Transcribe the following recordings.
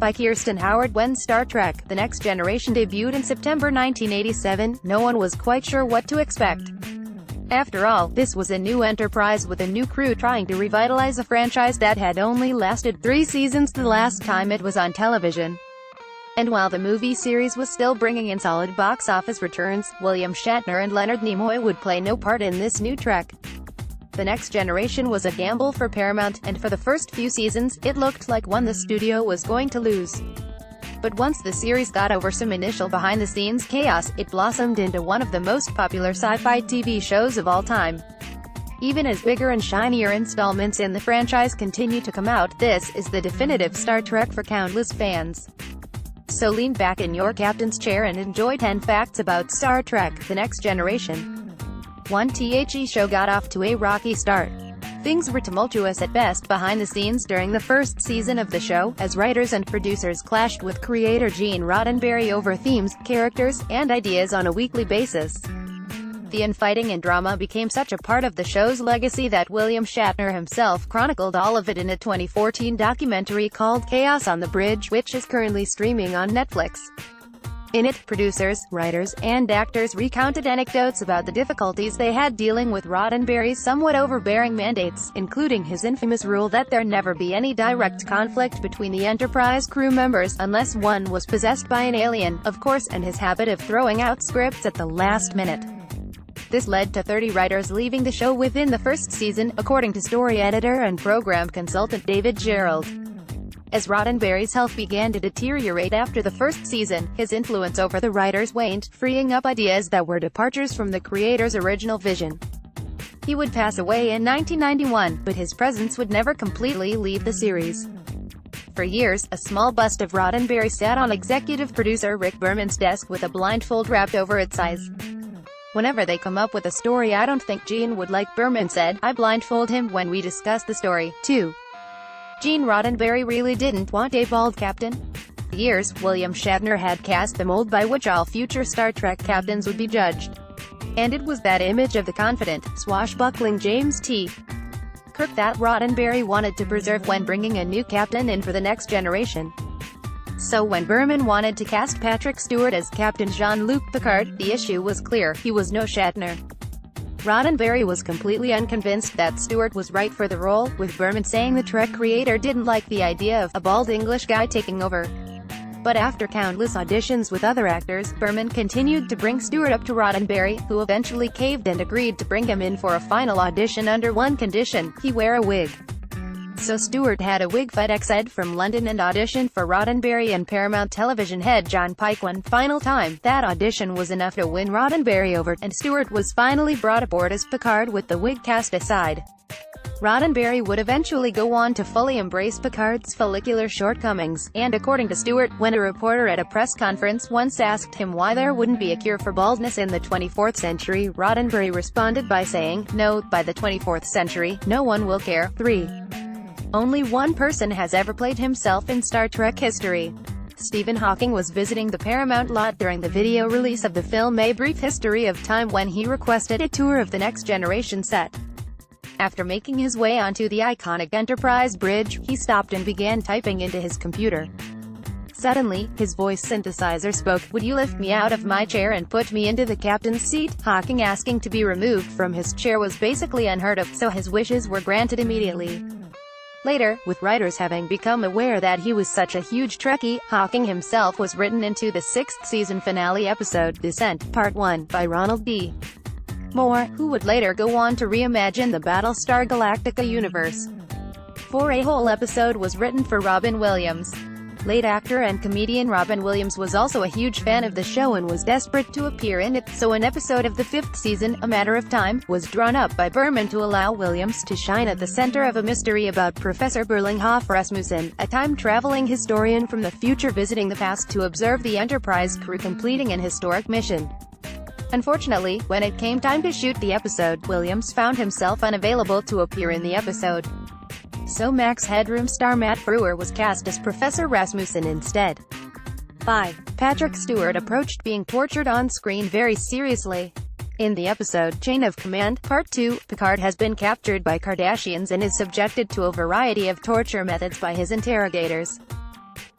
by Kirsten Howard. When Star Trek: The Next Generation debuted in September 1987, no one was quite sure what to expect. After all, this was a new enterprise with a new crew trying to revitalize a franchise that had only lasted 3 seasons the last time it was on television. And while the movie series was still bringing in solid box office returns, William Shatner and Leonard Nimoy would play no part in this new Trek. The Next Generation was a gamble for Paramount, and for the first few seasons, it looked like one the studio was going to lose. But once the series got over some initial behind-the-scenes chaos, it blossomed into one of the most popular sci-fi TV shows of all time. Even as bigger and shinier installments in the franchise continue to come out, this is the definitive Star Trek for countless fans. So lean back in your captain's chair and enjoy 10 facts about Star Trek: The Next Generation. 1. The show got off to a rocky start. Things were tumultuous at best behind the scenes during the first season of the show, as writers and producers clashed with creator Gene Roddenberry over themes, characters, and ideas on a weekly basis. The infighting and drama became such a part of the show's legacy that William Shatner himself chronicled all of it in a 2014 documentary called Chaos on the Bridge, which is currently streaming on Netflix. In it, producers, writers, and actors recounted anecdotes about the difficulties they had dealing with Roddenberry's somewhat overbearing mandates, including his infamous rule that there never be any direct conflict between the Enterprise crew members, unless one was possessed by an alien, of course, and his habit of throwing out scripts at the last minute. This led to 30 writers leaving the show within the first season, according to story editor and program consultant David Gerald. As Roddenberry's health began to deteriorate after the first season, his influence over the writers waned, freeing up ideas that were departures from the creator's original vision. He would pass away in 1991, but his presence would never completely leave the series. For years, a small bust of Roddenberry sat on executive producer Rick Berman's desk with a blindfold wrapped over its eyes. "Whenever they come up with a story I don't think Gene would like," Berman said, "I blindfold him when we discuss the story." 2. Gene Roddenberry really didn't want a bald captain. For years, William Shatner had cast the mold by which all future Star Trek captains would be judged. And it was that image of the confident, swashbuckling James T. Kirk that Roddenberry wanted to preserve when bringing a new captain in for The Next Generation. So when Berman wanted to cast Patrick Stewart as Captain Jean-Luc Picard, the issue was clear: he was no Shatner. Roddenberry was completely unconvinced that Stewart was right for the role, with Berman saying the Trek creator didn't like the idea of a bald English guy taking over. But after countless auditions with other actors, Berman continued to bring Stewart up to Roddenberry, who eventually caved and agreed to bring him in for a final audition under one condition: he wear a wig. So Stewart had a wig FedExed from London and auditioned for Roddenberry and Paramount Television head John Pike one final time. That audition was enough to win Roddenberry over, and Stewart was finally brought aboard as Picard with the wig cast aside. Roddenberry would eventually go on to fully embrace Picard's follicular shortcomings, and according to Stewart, when a reporter at a press conference once asked him why there wouldn't be a cure for baldness in the 24th century, Roddenberry responded by saying, "No, by the 24th century, no one will care." 3. Only one person has ever played himself in Star Trek history. Stephen Hawking was visiting the Paramount lot during the video release of the film A Brief History of Time when he requested a tour of the Next Generation set. After making his way onto the iconic Enterprise bridge, he stopped and began typing into his computer. Suddenly, his voice synthesizer spoke, "Would you lift me out of my chair and put me into the captain's seat?" Hawking asking to be removed from his chair was basically unheard of, so his wishes were granted immediately. Later, with writers having become aware that he was such a huge Trekkie, Hawking himself was written into the 6th season finale episode, Descent, Part 1, by Ronald D. Moore, who would later go on to reimagine the Battlestar Galactica universe. 4. A whole episode was written for Robin Williams. Late actor and comedian Robin Williams was also a huge fan of the show and was desperate to appear in it, so an episode of the 5th season, A Matter of Time, was drawn up by Berman to allow Williams to shine at the center of a mystery about Professor Berlinghoff Rasmussen, a time-traveling historian from the future visiting the past to observe the Enterprise crew completing an historic mission. Unfortunately, when it came time to shoot the episode, Williams found himself unavailable to appear in the episode. So Max Headroom star Matt Frewer was cast as Professor Rasmussen instead. 5. Patrick Stewart approached being tortured on screen very seriously. In the episode, Chain of Command, Part 2, Picard has been captured by Kardashians and is subjected to a variety of torture methods by his interrogators.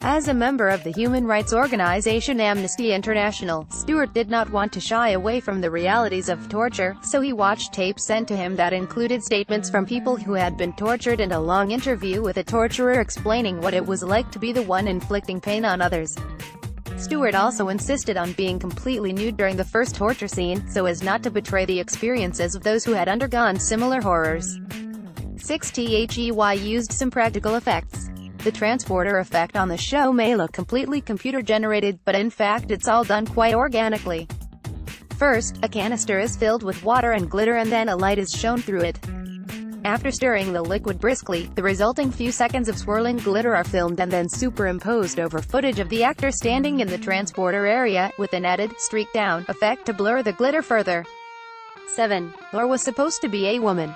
As a member of the human rights organization Amnesty International, Stewart did not want to shy away from the realities of torture, so he watched tapes sent to him that included statements from people who had been tortured and a long interview with a torturer explaining what it was like to be the one inflicting pain on others. Stewart also insisted on being completely nude during the first torture scene, so as not to betray the experiences of those who had undergone similar horrors. 6THEY used some practical effects. The transporter effect on the show may look completely computer-generated, but in fact it's all done quite organically. First, a canister is filled with water and glitter and then a light is shown through it. After stirring the liquid briskly, the resulting few seconds of swirling glitter are filmed and then superimposed over footage of the actor standing in the transporter area, with an added, streak-down effect to blur the glitter further. 7. Lore was supposed to be a woman.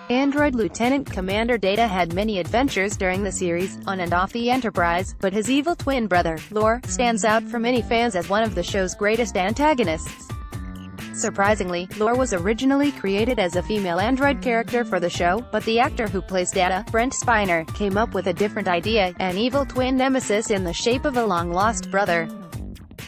Android Lieutenant Commander Data had many adventures during the series, on and off the Enterprise, but his evil twin brother, Lore, stands out for many fans as one of the show's greatest antagonists. Surprisingly, Lore was originally created as a female android character for the show, but the actor who plays Data, Brent Spiner, came up with a different idea, an evil twin nemesis in the shape of a long-lost brother.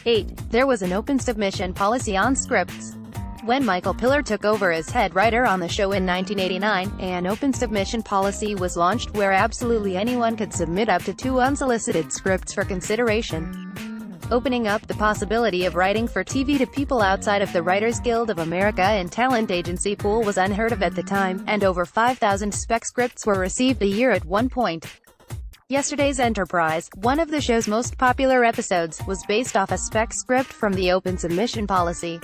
8. There was an open submission policy on scripts. When Michael Piller took over as head writer on the show in 1989, an open submission policy was launched where absolutely anyone could submit up to 2 unsolicited scripts for consideration, opening up the possibility of writing for TV to people outside of the Writers Guild of America and talent agency pool was unheard of at the time, and over 5,000 spec scripts were received a year at one point. Yesterday's Enterprise, one of the show's most popular episodes, was based off a spec script from the open submission policy.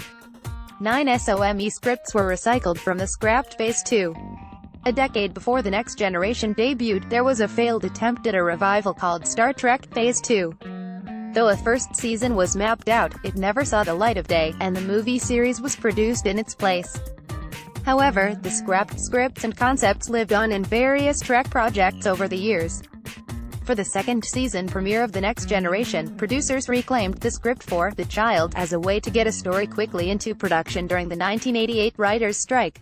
9 SOME scripts were recycled from the scrapped Phase 2. A decade before The Next Generation debuted, there was a failed attempt at a revival called Star Trek Phase 2. Though a first season was mapped out, it never saw the light of day, and the movie series was produced in its place. However, the scrapped scripts and concepts lived on in various Trek projects over the years. For the second season premiere of The Next Generation, producers reclaimed the script for The Child as a way to get a story quickly into production during the 1988 writers' strike.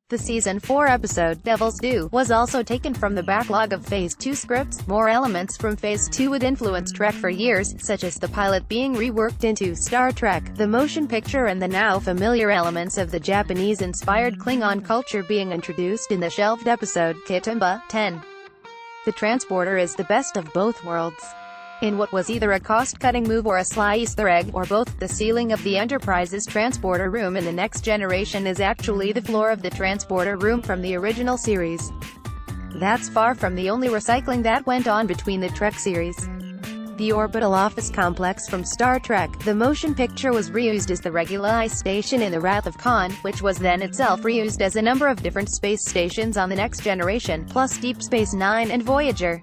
The Season 4 episode, Devil's Due, was also taken from the backlog of Phase 2 scripts. More elements from Phase 2 would influence Trek for years, such as the pilot being reworked into Star Trek, the motion picture and the now familiar elements of the Japanese-inspired Klingon culture being introduced in the shelved episode, Kitumba. 10. The transporter is the best of both worlds. In what was either a cost-cutting move or a sly Easter egg, or both, the ceiling of the Enterprise's transporter room in The Next Generation is actually the floor of the transporter room from the original series. That's far from the only recycling that went on between the Trek series. The orbital office complex from Star Trek, the motion picture, was reused as the Revitalize station in The Wrath of Khan, which was then itself reused as a number of different space stations on The Next Generation, plus Deep Space Nine and Voyager.